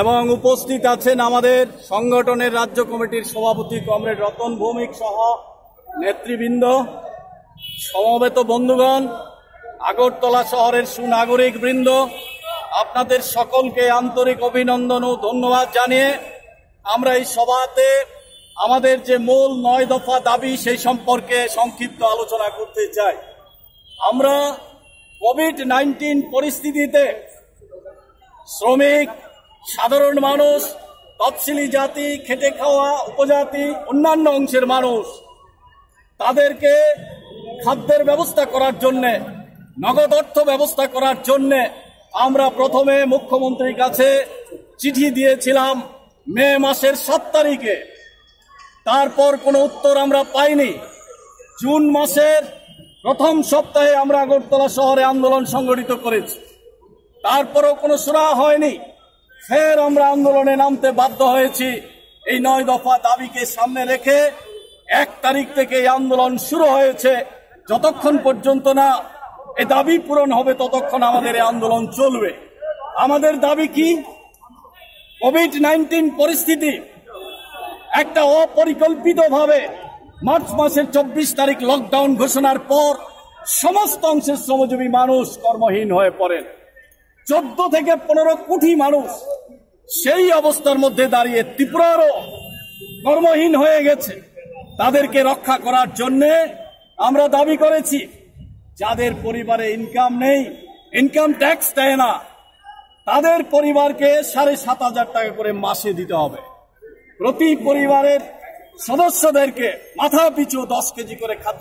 এবং উপস্থিত আছেন আমাদের সংগঠনের রাজ্য কমিটির সভাপতি কমরেড রতন ভৌমিক সহ নেতৃবৃন্দ, সমবেত বন্ধুগণ, আগরতলা শহরের সুনাগরিক বৃন্দ, আপনাদের সকলকে আন্তরিক অভিনন্দন ও ধন্যবাদ জানিয়ে আমরা এই সভাতে আমাদের যে মূল 9 দফা দাবি সেই সম্পর্কে সংক্ষিপ্ত আলোচনা করতে চাই। আমরা কোভিড-19 পরিস্থিতিতে শ্রমিক, সাধারণ মানুষ, তফসিলি জাতি, খেটে খাওয়া উপজাতি, অন্যান্য অংশের মানুষ, তাদেরকে খাদ্যের ব্যবস্থা করার জন্য, নগদ অর্থ ব্যবস্থা করার জন্য আমরা প্রথমে মুখ্যমন্ত্রীর কাছে চিঠি দিয়েছিলাম মে মাসের 7 তারিখে। তারপর কোনো উত্তর আমরা পাইনি। জুন মাসের প্রথম সপ্তাহে আমরা আগরতলা শহরে আন্দোলন সংগঠিত করেছি, তারপরও কোনো সুরাহা হয়নি। ফের আমরা আন্দোলনে নামতে বাধ্য হয়েছি এই 9 দফা দাবিকে সামনে রেখে। 1 তারিখ থেকে এই আন্দোলন শুরু হয়েছে। যতক্ষণ পর্যন্ত না এই দাবি পূরণ হবে ততক্ষণ আমাদের এই আন্দোলন চলবে। আমাদের দাবি কি? কোভিড-19 পরিস্থিতি একটা অপরিকল্পিতভাবে মার্চ মাসের 24 তারিখ লকডাউন ঘোষণার পর সমস্ত অংশের শ্রমজীবী মানুষ কর্মহীন হয়ে পড়েন। 14 থেকে 15 কোটি মানুষ সেই অবস্থার মধ্যে দাঁড়িয়ে ত্রিপুরারও কর্মহীন হয়ে গেছে। তাদেরকে রক্ষা করার জন্য আমরা দাবি করেছি, যাদের পরিবারে ইনকাম নেই, ইনকাম ট্যাক্স দেয় না, তাদের পরিবারকে 7,500 টাকা করে মাসে দিতে হবে। প্রতি পরিবারের সদস্যদেরকে মাথা পিছু 10 কেজি করে খাদ্য